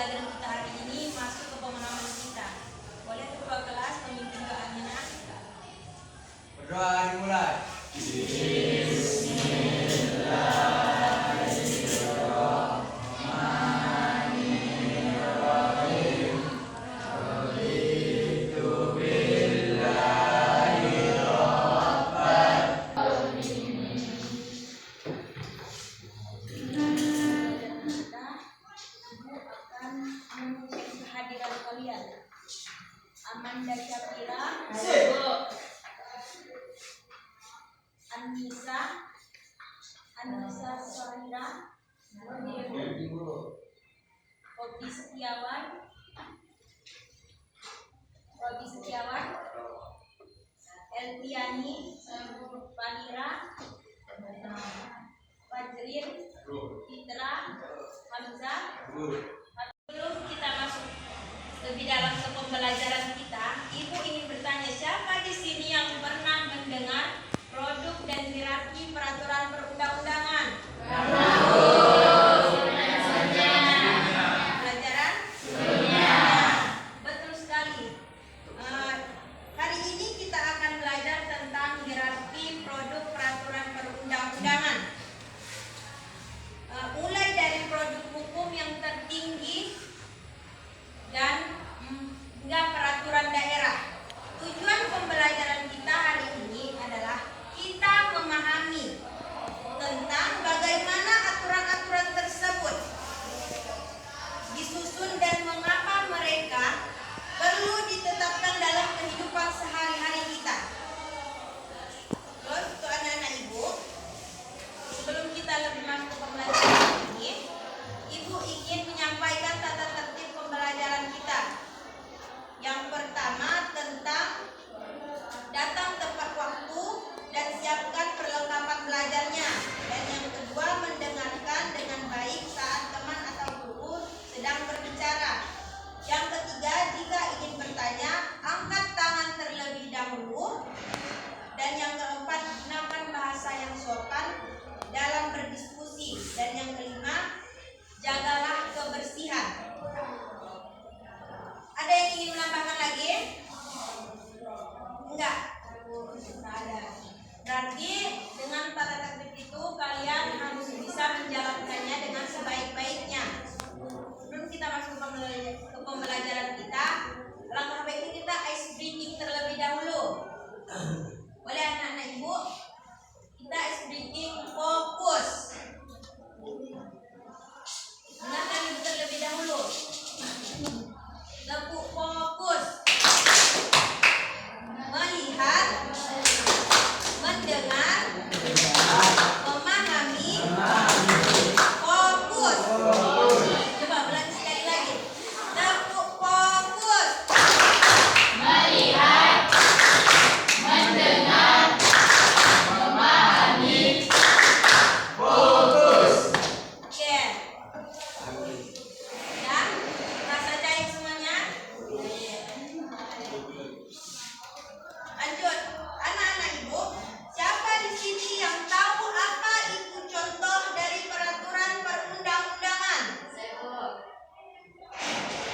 pembelajaran kita hari ini masuk ke pemahaman kita. Boleh ketua kelas memimpin doanya? Berdoa dimulai. Amanda Syafira, Anissa Syahira, Robi Setiawan, Elviani, Panira, Fajrin, Fitra, Hamzah. Sebelum kita masuk lebih dalam ke pembelajaran kita, Ibu ingin bertanya, siapa di sini yang pernah mendengar produk dan hierarki peraturan perundang-undangan? Pelajaran? Betul sekali. Hari ini kita akan belajar tentang hierarki produk peraturan perundang-undangan. Mulai dari produk hukum yang tertinggi dan hingga peraturan daerah. Tujuan pembelajaran kita hari ini adalah kita memahami tentang bagaimana aturan-aturan tersebut disusun dan mengapa mereka perlu ditetapkan dalam kehidupan sehari-hari kita. Terus untuk anak-anak Ibu, sebelum kita lebih masuk ke pembelajaran ini, Ibu ingin menyampaikan tata tertib pembelajaran kita. Yang pertama tentang datang tepat waktu dan siapkan perlengkapan belajarnya. Dan yang kedua, mendengarkan dengan baik saat teman atau guru sedang berbicara. Yang ketiga, jika ingin bertanya, angkat tangan terlebih dahulu. Dan yang keempat, gunakan bahasa yang sopan dalam berdiskusi. Dan yang kelima, jagalah kebersihan. Ada yang ingin menambahkan lagi? Enggak? Enggak ada. Berarti dengan tata tertib itu kalian harus bisa menjalankannya dengan sebaik-baiknya. Sebelum kita masuk ke pembelajaran kita, langkah baiknya kita ice breaking terlebih dahulu. Boleh anak-anak Ibu? Kita ice breaking fokus. Dengarkan Ibu terlebih dahulu. Tepuk fokus. Melihat, mendengar, memahami, fokus. Coba ulangi sekali lagi. Tepuk fokus. Melihat, mendengar, memahami, fokus. Oke. Ya, rasa cair semuanya. Lanjut, anak-anak Ibu, siapa di sini yang tahu apa itu contoh dari peraturan perundang-undangan?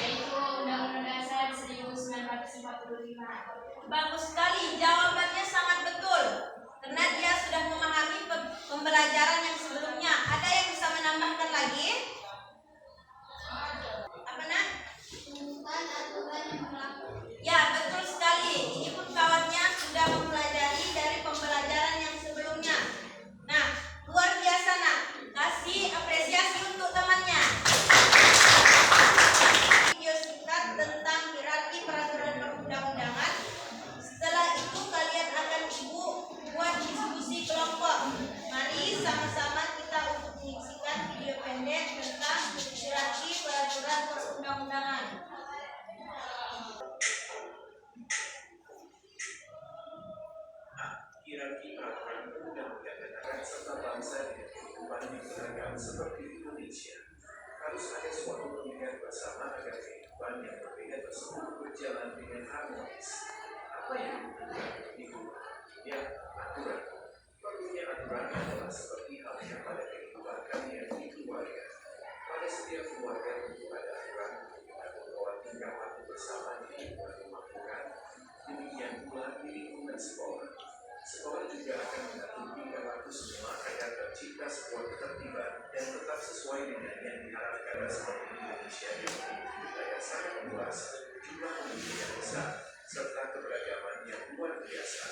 Yaitu Undang-Undang Dasar 1945. Bagus sekali, jawabannya sangat betul. Karena dia sudah memahami pembelajaran yang sebelumnya. Ada yang bisa menambahkan lagi? Apa nak? Ya, betul sekali. Ini pun kawannya sudah mempelajari dari pembelajaran yang sebelumnya. Nah, luar biasa nak. Kasih apresiasi untuk temannya. Video singkat tentang hierarki peraturan perundang-undangan. Setelah itu kalian akan Ibu buat diskusi kelompok. Mari sama-sama kita untuk menyaksikan video pendek tentang hierarki peraturan perundang-undangan. Hierarki peraturan perundang-undangan serta bangsa dengan kehidupan yang beragam seperti Indonesia. Harus ada suatu pemilihan bersama agar kehidupan yang berbeda tersebut berjalan dengan harmonis. Apa yang dibutuhkan itu? Ya, aturan. Perlunya aturan adalah seperti halnya pada kehidupan kalian di keluarga. Pada setiap keluarga tentu ada aturan sekolah. Sekolah juga akan mengatur tingkah semua agar tercipta sebuah ketertiban dan tetap sesuai dengan yang diharapkan seperti Indonesia yang memiliki budaya sangat luas, jumlah penduduk yang besar, serta keberagaman yang luar biasa.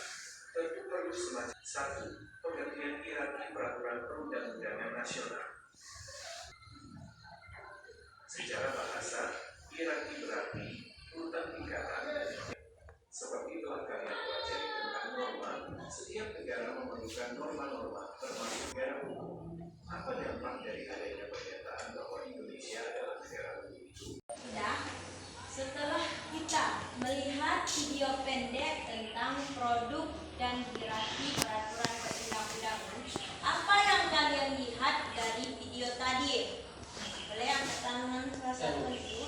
Tentu perlu semacam satu, pengertian hierarki peraturan perundang-undangan nasional. Secara bahasa, hierarki berarti urutan tingkatan. Seperti telah kalian pelajari tentang norma, setiap negara memerlukan norma-norma, termasuk negara hukum. Apa dampak dari adanya pernyataan bahwa Indonesia adalah negara hukum itu? Sudah, setelah kita melihat video pendek tentang produk dan hierarki peraturan perundang-undangan, apa yang kalian lihat dari video tadi? Boleh angkat tangan salah satu ibu?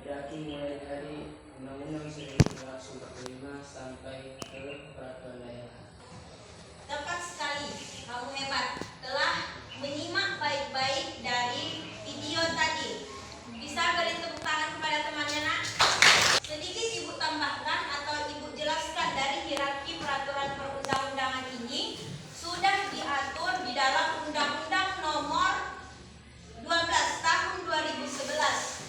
Hierarki mulai dari Undang-Undang 1945 sampai ke peraturan daerah. Tepat sekali, kamu hebat. Telah menyimak baik-baik dari video tadi. Bisa beri tepuk tangan kepada temannya, nak? Sedikit ibu tambahkan atau ibu jelaskan dari hierarki peraturan perundang-undangan ini sudah diatur di dalam Undang-Undang Nomor 12 Tahun 2011.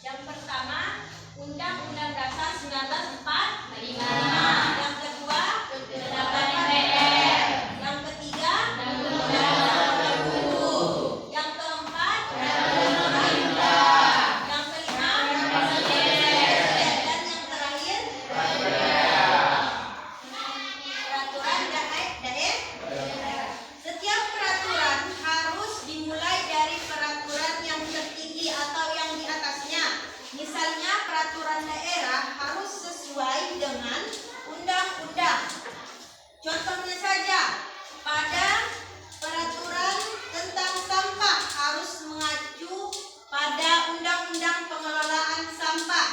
Yang pertama, Undang-Undang Dasar 1945. Yang kedua, Undang-Undang DPR. Yang ketiga, Undang-Undang 40. Yang keempat, Undang-Undang Pemerintah. Yang kelima, Undang-Undang Presiden. Dan yang terakhir, Peraturan Daerah. Setiap peraturan harus dimulai dari peraturan yang tertinggi atau yang di atasnya. Misalnya peraturan daerah harus sesuai dengan undang-undang. Contohnya saja, pada peraturan tentang sampah harus mengacu pada undang-undang pengelolaan sampah.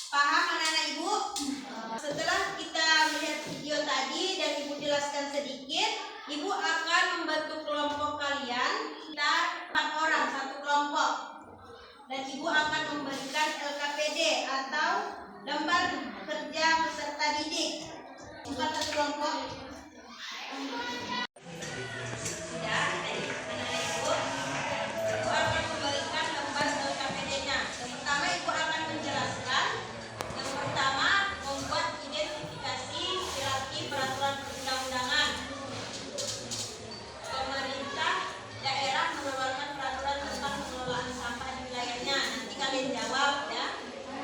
Paham anak-anak ibu? Setelah kita melihat video tadi dan ibu jelaskan sedikit, ibu akan membentuk kelompok kalian. Kita 4 orang satu kelompok. Dan ibu akan memberikan LKPD atau lembar kerja peserta didik. Bukan satu kelompok. Sudah, anak-anak ibu. Ibu akan memberikan lembar LKPD-nya. Yang pertama ibu akan menjelaskan. Yang pertama membuat identifikasi hierarki peraturan perundang-undangan. Pemerintah daerah mengeluarkan peraturan tentang pengelolaan sampah di wilayahnya. Nanti kalian jawab ya.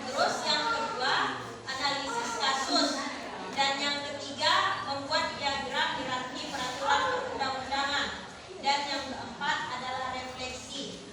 Terus yang kedua, analisis kasus. Dan yang ketiga, membuat diagram hierarki peraturan perundang-undangan. Dan yang keempat adalah refleksi.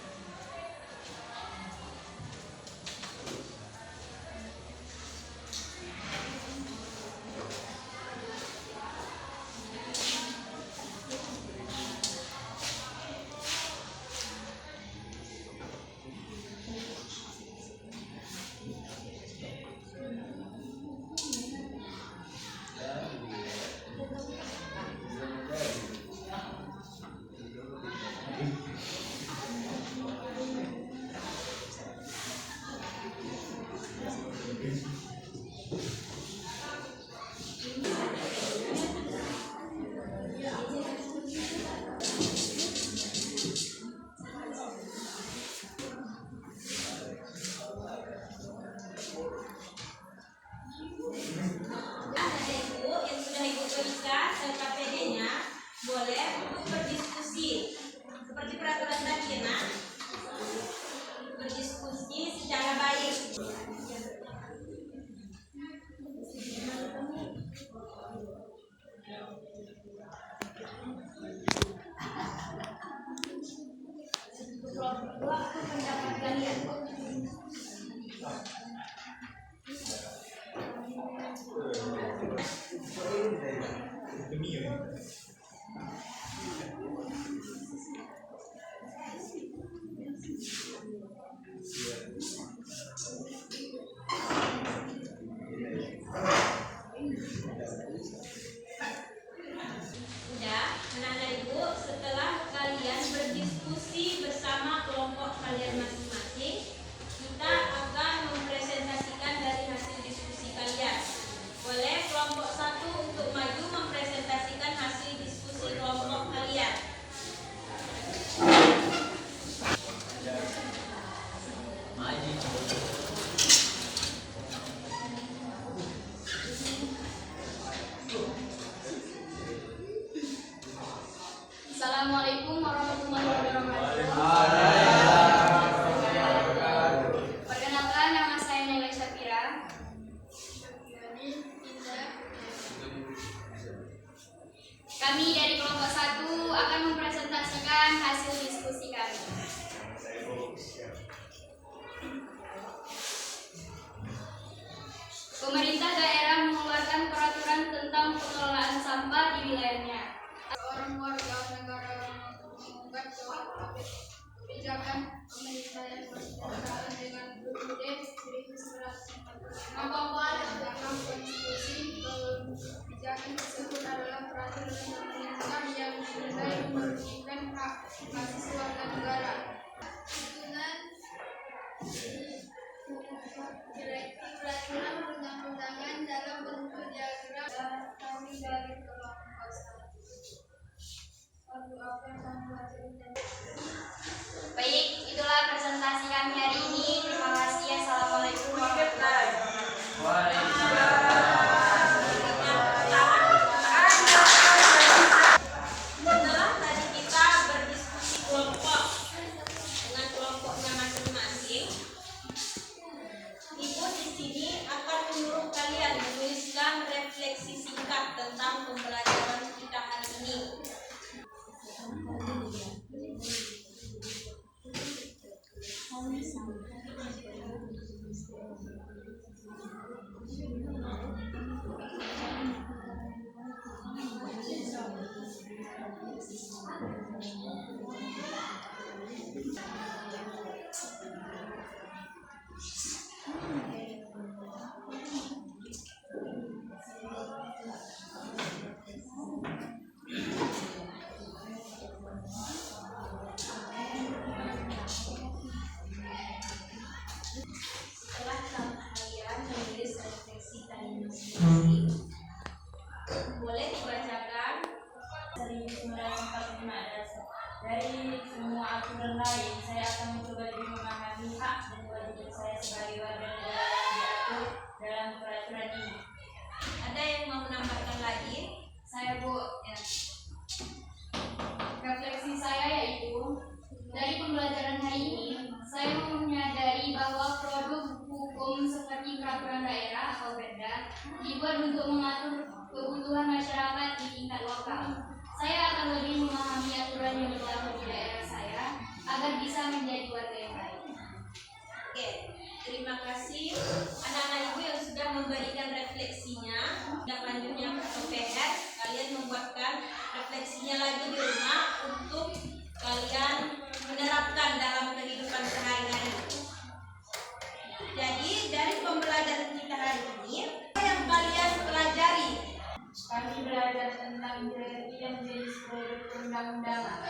Udah, anak-anak ibu, setelah kalian berdiskusi bersama kelompok kalian masing-masing, kita akan mempresentasikan dari hasil diskusi kalian. Boleh kelompok 1 untuk maju mempresentasikan hasil diskusi kelompok kalian. Assalamualaikum warahmatullahi wabarakatuh. Perkenalkan, nama saya Naila Syafira. Kami dari kelompok 1 akan mempresentasikan hasil diskusi kami. Pemerintah daerah mengeluarkan peraturan tentang pengelolaan sampah di wilayahnya. Orang warga negara menggugat kebijakan pemerintah yang bertentangan dengan UUD 1945. Dalam konstitusi, kebijakan tersebut adalah peraturan pemerintah yang dinilai merugikan hak asasi warga negara. Susunan direktif peraturan perundang-undangan dalam bentuk diagram kami dari kelompok 1. Baik, itulah presentasi kami hari ini. Terima kasih. Assalamualaikum warahmatullahi wabarakatuh. Setelah tadi kita berdiskusi kelompok dengan kelompoknya masing-masing, Ibu di sini akan menyuruh kalian menuliskan refleksi singkat tentang pembelajaran kita hari ini. Setelah kalian menulis refleksi tadi masing-masing, boleh dibacakan 1945 dasar. Dari semua aturan lain, saya akan mencoba lebih memahami hak dan kewajiban saya sebagai warga negara yang diatur dalam peraturan ini. Ada yang mau menambahkan lagi? Saya, Bu, ya. Refleksi saya yaitu dari pembelajaran hari ini, saya menyadari bahwa produk hukum seperti peraturan daerah atau Perda dibuat untuk mengatur kebutuhan masyarakat di tingkat lokal. Saya akan lebih memahami aturan yang berlaku di daerah saya agar bisa menjadi warga yang baik. Oke, terima kasih anak-anak ibu yang sudah memberikan refleksinya. Dan lanjutnya ke PR, kalian membuatkan refleksinya lagi di rumah untuk kalian menerapkan dalam kehidupan sehari-hari. Jadi dari pembelajaran kita hari ini, apa yang kalian pelajari? Kami belajar tentang direktif dan jenis produk perundang-undangan.